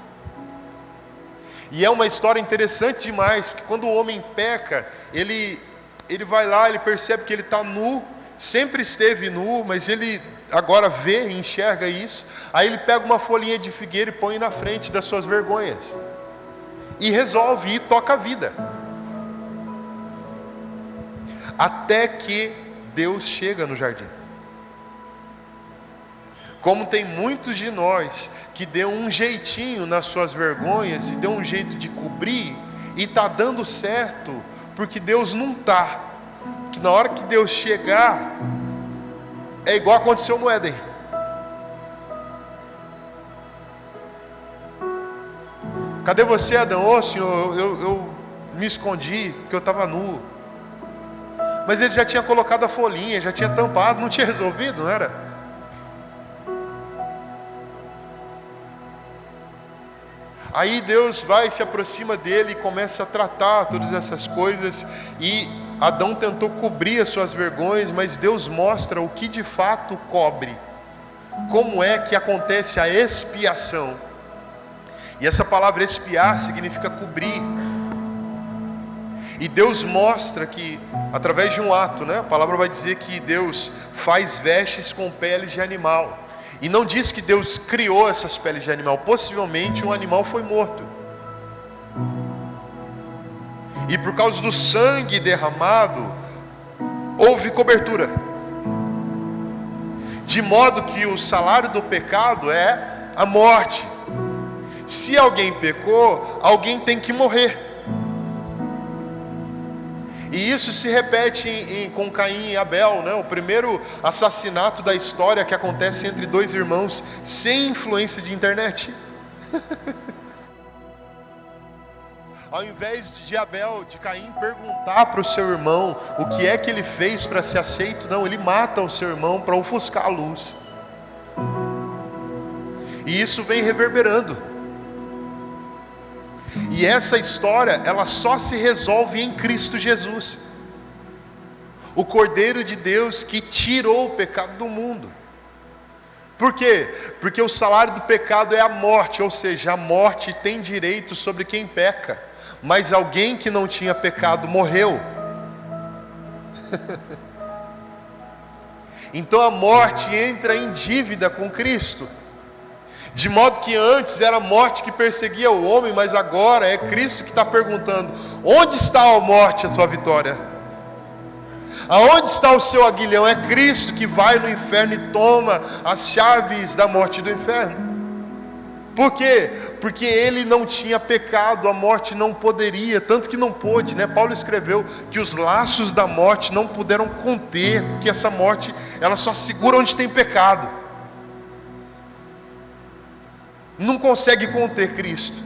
E é uma história interessante demais, porque quando o homem peca, ele vai lá, ele percebe que ele está nu, sempre esteve nu, mas ele agora vê e enxerga isso. Aí ele pega uma folhinha de figueira e põe na frente das suas vergonhas. E resolve, e toca a vida. Até que Deus chega no jardim. Como tem muitos de nós que deu um jeitinho nas suas vergonhas e deu um jeito de cobrir e está dando certo, porque Deus não está. Que na hora que Deus chegar, é igual aconteceu no Éden. Cadê você, Adão? Ô Senhor, eu me escondi porque eu estava nu. Mas ele já tinha colocado a folhinha, já tinha tampado, não tinha resolvido, não era? Aí Deus vai, se aproxima dele e começa a tratar todas essas coisas. E Adão tentou cobrir as suas vergonhas, mas Deus mostra o que de fato cobre. Como é que acontece a expiação? E essa palavra expiar significa cobrir. E Deus mostra que, através de um ato, a palavra vai dizer que Deus faz vestes com peles de animal. E não diz que Deus criou essas peles de animal. Possivelmente um animal foi morto. E por causa do sangue derramado, houve cobertura. De modo que o salário do pecado é a morte. Se alguém pecou, alguém tem que morrer. E isso se repete com Caim e Abel, o primeiro assassinato da história que acontece entre dois irmãos sem influência de internet. Ao invés de Caim perguntar para o seu irmão o que é que ele fez para ser aceito, não, ele mata o seu irmão para ofuscar a luz. E isso vem reverberando. E essa história, ela só se resolve em Cristo Jesus, o Cordeiro de Deus que tirou o pecado do mundo. Por quê? Porque o salário do pecado é a morte, ou seja, a morte tem direito sobre quem peca, mas alguém que não tinha pecado morreu. Então a morte entra em dívida com Cristo. De modo que antes era a morte que perseguia o homem, mas agora é Cristo que está perguntando: onde está a morte, a sua vitória? Aonde está o seu aguilhão? É Cristo que vai no inferno e toma as chaves da morte do inferno. Por quê? Porque ele não tinha pecado, a morte não poderia, tanto que não pôde, Paulo escreveu que os laços da morte não puderam conter, porque essa morte, ela só segura onde tem pecado. Não consegue conter Cristo.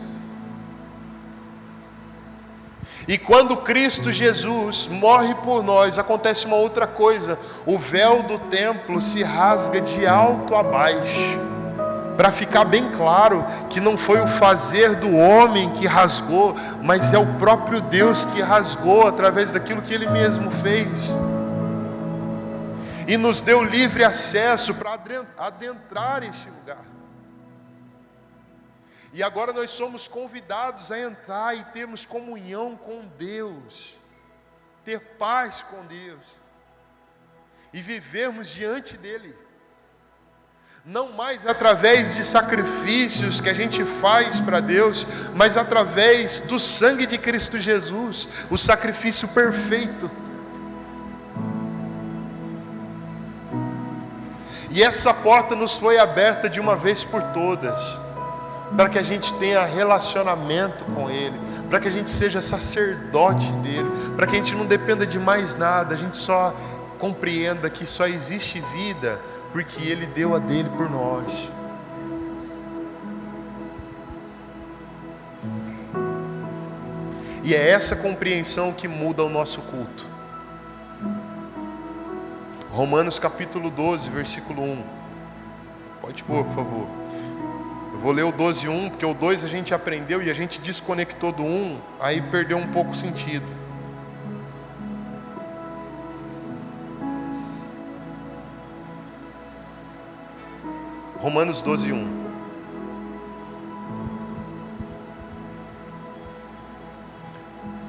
E quando Cristo Jesus morre por nós, acontece uma outra coisa: o véu do templo se rasga de alto a baixo, para ficar bem claro que não foi o fazer do homem que rasgou, mas é o próprio Deus que rasgou através daquilo que Ele mesmo fez, e nos deu livre acesso para adentrar este lugar. E agora nós somos convidados a entrar e termos comunhão com Deus, ter paz com Deus, e vivermos diante dEle, não mais através de sacrifícios que a gente faz para Deus, mas através do sangue de Cristo Jesus, o sacrifício perfeito. E essa porta nos foi aberta de uma vez por todas, para que a gente tenha relacionamento com Ele, para que a gente seja sacerdote dEle, para que a gente não dependa de mais nada, a gente só compreenda que só existe vida porque Ele deu a dele por nós. E é essa compreensão que muda o nosso culto. Romanos capítulo 12, versículo 1. Pode pôr, por favor. Eu vou ler o 12:1, porque o 2 a gente aprendeu e a gente desconectou do 1, aí perdeu um pouco o sentido. Romanos 12:1.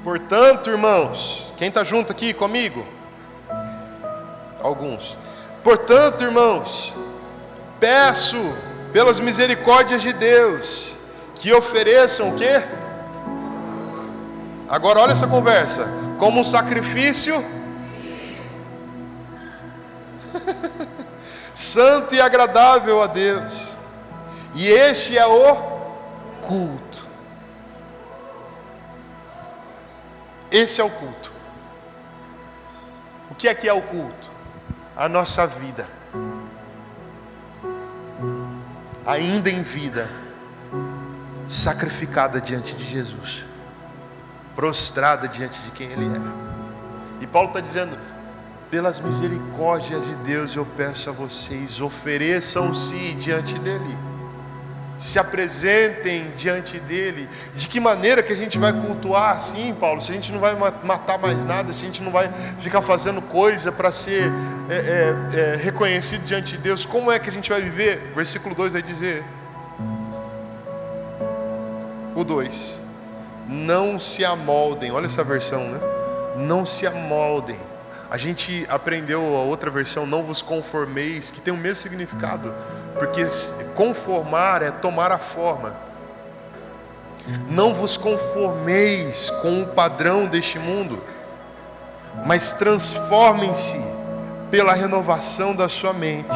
Portanto, irmãos, quem está junto aqui comigo? Alguns. Portanto, irmãos, peço pelas misericórdias de Deus que ofereçam o quê? Agora olha essa conversa. Como um sacrifício santo e agradável a Deus. E este é o culto. Esse é o culto. O que é o culto? A nossa vida, ainda em vida, sacrificada diante de Jesus, prostrada diante de quem Ele é. E Paulo está dizendo: pelas misericórdias de Deus eu peço a vocês, ofereçam-se diante dEle, se apresentem diante dEle. De que maneira que a gente vai cultuar assim, Paulo? Se a gente não vai matar mais nada, se a gente não vai ficar fazendo coisa para ser reconhecido diante de Deus, como é que a gente vai viver? Versículo 2 vai dizer, o 2: não se amoldem. Olha essa versão, né? Não se amoldem. A gente aprendeu a outra versão, não vos conformeis, que tem o mesmo significado, porque conformar é tomar a forma. Não vos conformeis com o padrão deste mundo, mas transformem-se pela renovação da sua mente,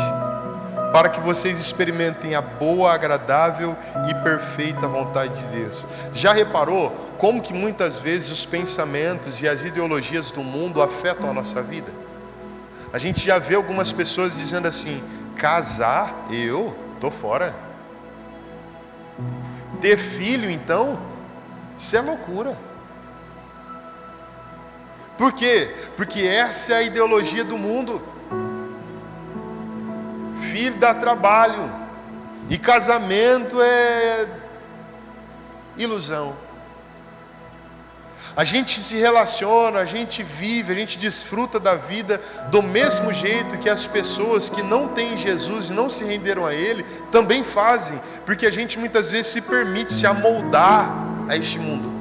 para que vocês experimentem a boa, agradável e perfeita vontade de Deus. Já reparou como que muitas vezes os pensamentos e as ideologias do mundo afetam a nossa vida? A gente já vê algumas pessoas dizendo assim: casar, eu tô fora. Ter filho, então, isso é loucura. Por quê? Porque essa é a ideologia do mundo. Filho dá trabalho, e casamento é ilusão. A gente se relaciona, a gente vive, a gente desfruta da vida do mesmo jeito que as pessoas que não têm Jesus e não se renderam a Ele também fazem, porque a gente muitas vezes se permite se amoldar a este mundo.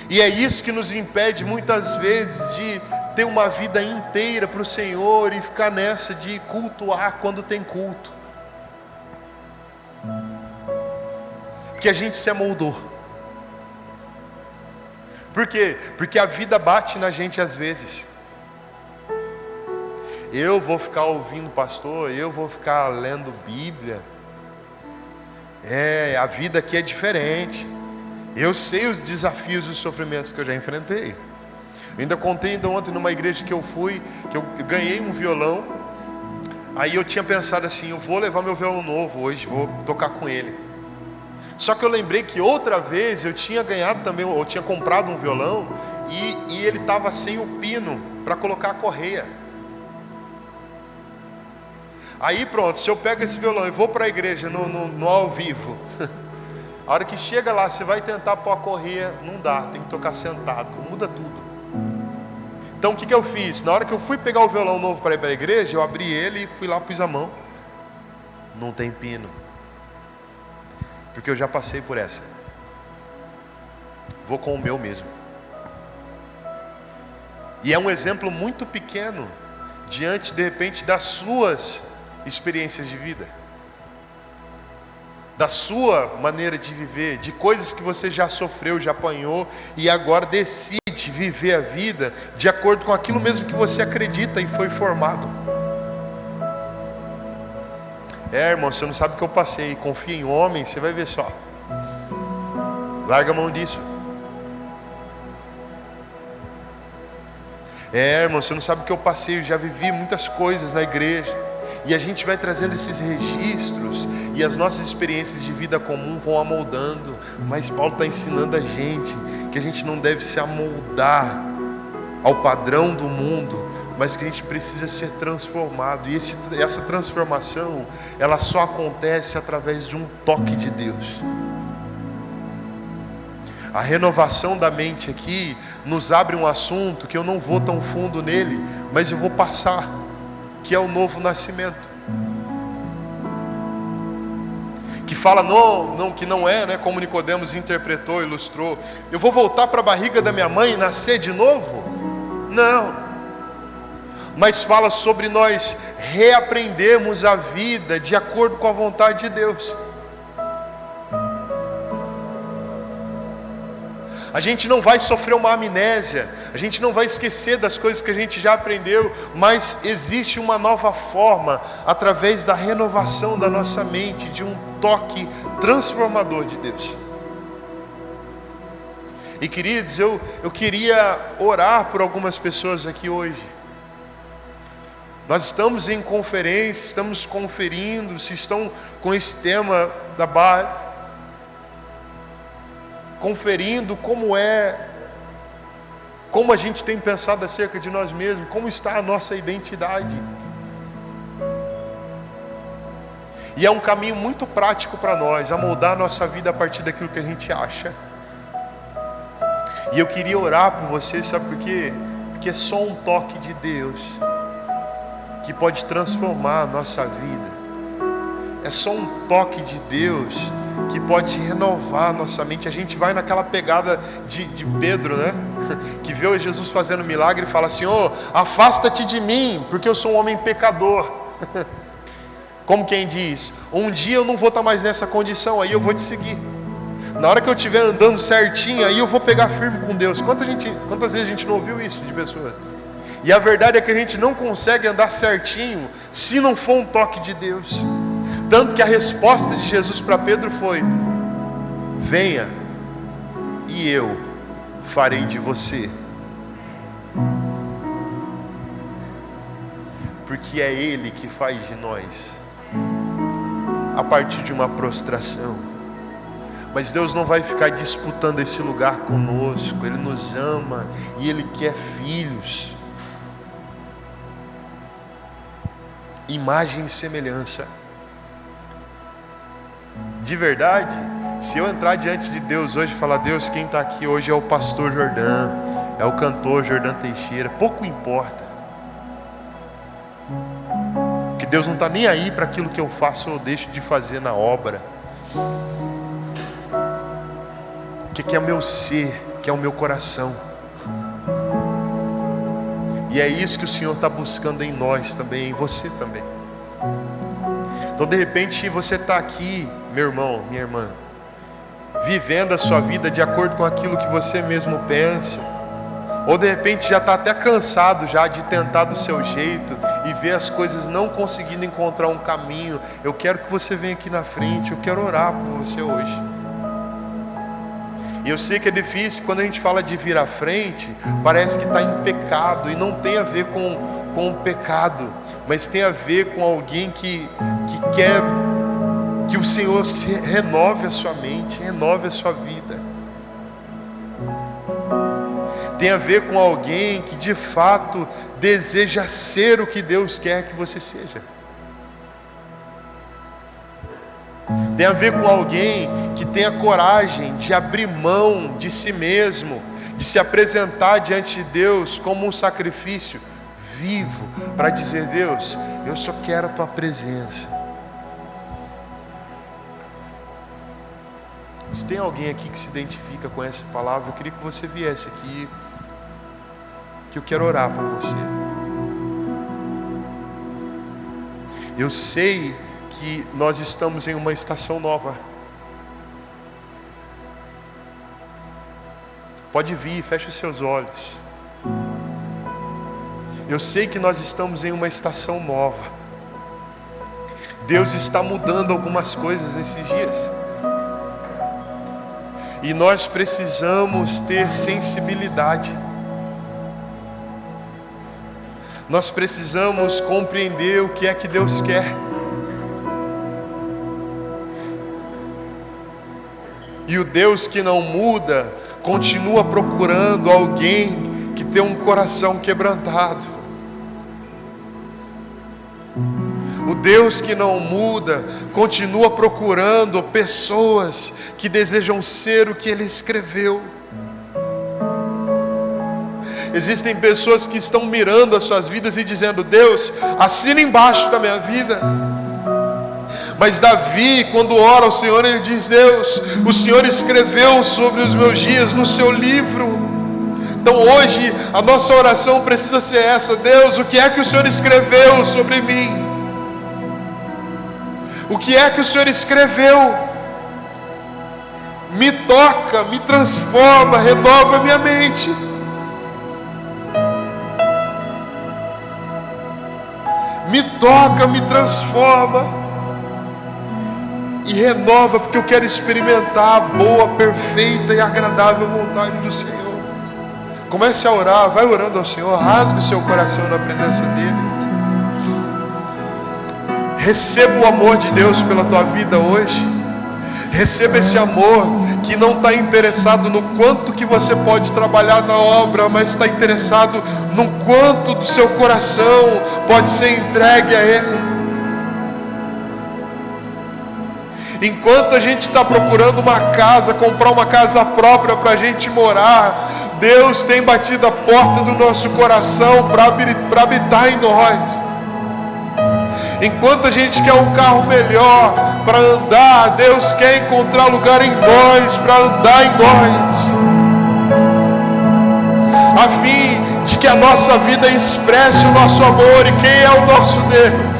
E é isso que nos impede muitas vezes de ter uma vida inteira para o Senhor e ficar nessa de cultuar quando tem culto, porque a gente se amoldou. Por quê? Porque a vida bate na gente às vezes. Eu vou ficar ouvindo pastor, eu vou ficar lendo Bíblia. A vida aqui é diferente. Eu sei os desafios e os sofrimentos que eu já enfrentei. Eu ainda contei ontem numa igreja que eu fui, que eu ganhei um violão. Aí eu tinha pensado assim: eu vou levar meu violão novo hoje, vou tocar com ele. Só que eu lembrei que outra vez eu tinha ganhado também, eu tinha comprado um violão e ele estava sem o pino para colocar a correia. Aí pronto, se eu pego esse violão e vou para a igreja no ao vivo, a hora que chega lá, você vai tentar pôr a correia, não dá, tem que tocar sentado, muda tudo. Então o que eu fiz? Na hora que eu fui pegar o violão novo para ir para a igreja, eu abri ele e fui lá, pus a mão. Não tem pino. Porque eu já passei por essa. Vou com o meu mesmo. E é um exemplo muito pequeno, diante de repente das suas experiências de vida, da sua maneira de viver, de coisas que você já sofreu, já apanhou, e agora decide viver a vida de acordo com aquilo mesmo que você acredita e foi formado. Irmão, você não sabe o que eu passei. Confia em homem, você vai ver só. Larga a mão disso. Irmão, você não sabe o que eu passei. Eu já vivi muitas coisas na igreja. E a gente vai trazendo esses registros, e as nossas experiências de vida comum vão amoldando. Mas Paulo está ensinando a gente que a gente não deve se amoldar ao padrão do mundo, mas que a gente precisa ser transformado. E essa transformação, ela só acontece através de um toque de Deus. A renovação da mente aqui nos abre um assunto que eu não vou tão fundo nele, mas eu vou passar, que é o novo nascimento. Que fala que não é, né, como Nicodemos interpretou, ilustrou. Eu vou voltar para a barriga da minha mãe e nascer de novo? Não. Mas fala sobre nós reaprendermos a vida de acordo com a vontade de Deus. A gente não vai sofrer uma amnésia, a gente não vai esquecer das coisas que a gente já aprendeu, mas existe uma nova forma, através da renovação da nossa mente, de um toque transformador de Deus. E queridos, eu queria orar por algumas pessoas aqui hoje. Nós estamos em conferência, estamos conferindo, se estão com esse tema da base, conferindo como a gente tem pensado acerca de nós mesmos, como está a nossa identidade. E é um caminho muito prático para nós, a moldar a nossa vida a partir daquilo que a gente acha. E eu queria orar por você, sabe por quê? Porque é só um toque de Deus que pode transformar a nossa vida. É só um toque de Deus que pode renovar a nossa mente. A gente vai naquela pegada de Pedro, né? Que vê Jesus fazendo milagre e fala assim: oh, afasta-te de mim, porque eu sou um homem pecador. Como quem diz, um dia eu não vou estar mais nessa condição, aí eu vou te seguir. Na hora que eu estiver andando certinho, aí eu vou pegar firme com Deus. Quantas vezes a gente não ouviu isso de pessoas? E a verdade é que a gente não consegue andar certinho se não for um toque de Deus. Tanto que a resposta de Jesus para Pedro foi: venha e eu farei de você. Porque é Ele que faz de nós, a partir de uma prostração. Mas Deus não vai ficar disputando esse lugar conosco. Ele nos ama e Ele quer filhos, imagem e semelhança. De verdade, se eu entrar diante de Deus hoje e falar: Deus, quem está aqui hoje é o pastor Jordão, é o cantor Jordão Teixeira, pouco importa. Porque Deus não está nem aí para aquilo que eu faço ou deixo de fazer na obra. O que é o meu ser, que é o meu coração. E é isso que o Senhor está buscando em nós também, em você também. Então de repente você está aqui, meu irmão, minha irmã, vivendo a sua vida de acordo com aquilo que você mesmo pensa. Ou de repente já está até cansado já de tentar do seu jeito e ver as coisas não conseguindo encontrar um caminho. Eu quero que você venha aqui na frente, eu quero orar por você hoje. E eu sei que é difícil, quando a gente fala de vir à frente, parece que está em pecado, e não tem a ver com o pecado, mas tem a ver com alguém que Que o Senhor renove a sua mente, renove a sua vida. Tem a ver com alguém que de fato deseja ser o que Deus quer que você seja. Tem a ver com alguém que tem a coragem de abrir mão de si mesmo, de se apresentar diante de Deus como um sacrifício vivo, para dizer: Deus, eu só quero a tua presença. Se tem alguém aqui que se identifica com essa palavra, eu queria que você viesse aqui, que eu quero orar por você. Eu sei que nós estamos em uma estação nova. Pode vir, feche os seus olhos. Eu sei que nós estamos em uma estação nova. Deus está mudando algumas coisas nesses dias. E nós precisamos ter sensibilidade. Nós precisamos compreender o que é que Deus quer. E o Deus que não muda continua procurando alguém que tem um coração quebrantado. O Deus que não muda continua procurando pessoas que desejam ser o que Ele escreveu. Existem pessoas que estão mirando as suas vidas e dizendo: Deus, assina embaixo da minha vida. Mas Davi, quando ora ao Senhor, ele diz: Deus, o Senhor escreveu sobre os meus dias no seu livro. Então hoje a nossa oração precisa ser essa: Deus, o que é que o Senhor escreveu sobre mim? O que é que o Senhor escreveu? Me toca, me transforma, renova minha mente. Me toca, me transforma e renova, porque eu quero experimentar a boa, perfeita e agradável vontade do Senhor. Comece a orar, vai orando ao Senhor, rasgue o seu coração na presença dEle. Receba o amor de Deus pela tua vida hoje. Receba esse amor que não está interessado no quanto que você pode trabalhar na obra, mas está interessado no quanto do seu coração pode ser entregue a Ele. Enquanto a gente está procurando uma casa, comprar uma casa própria para a gente morar, Deus tem batido a porta do nosso coração para habitar em nós. Enquanto a gente quer um carro melhor para andar, Deus quer encontrar lugar em nós, para andar em nós, a fim de que a nossa vida expresse o nosso amor e quem é o nosso Deus.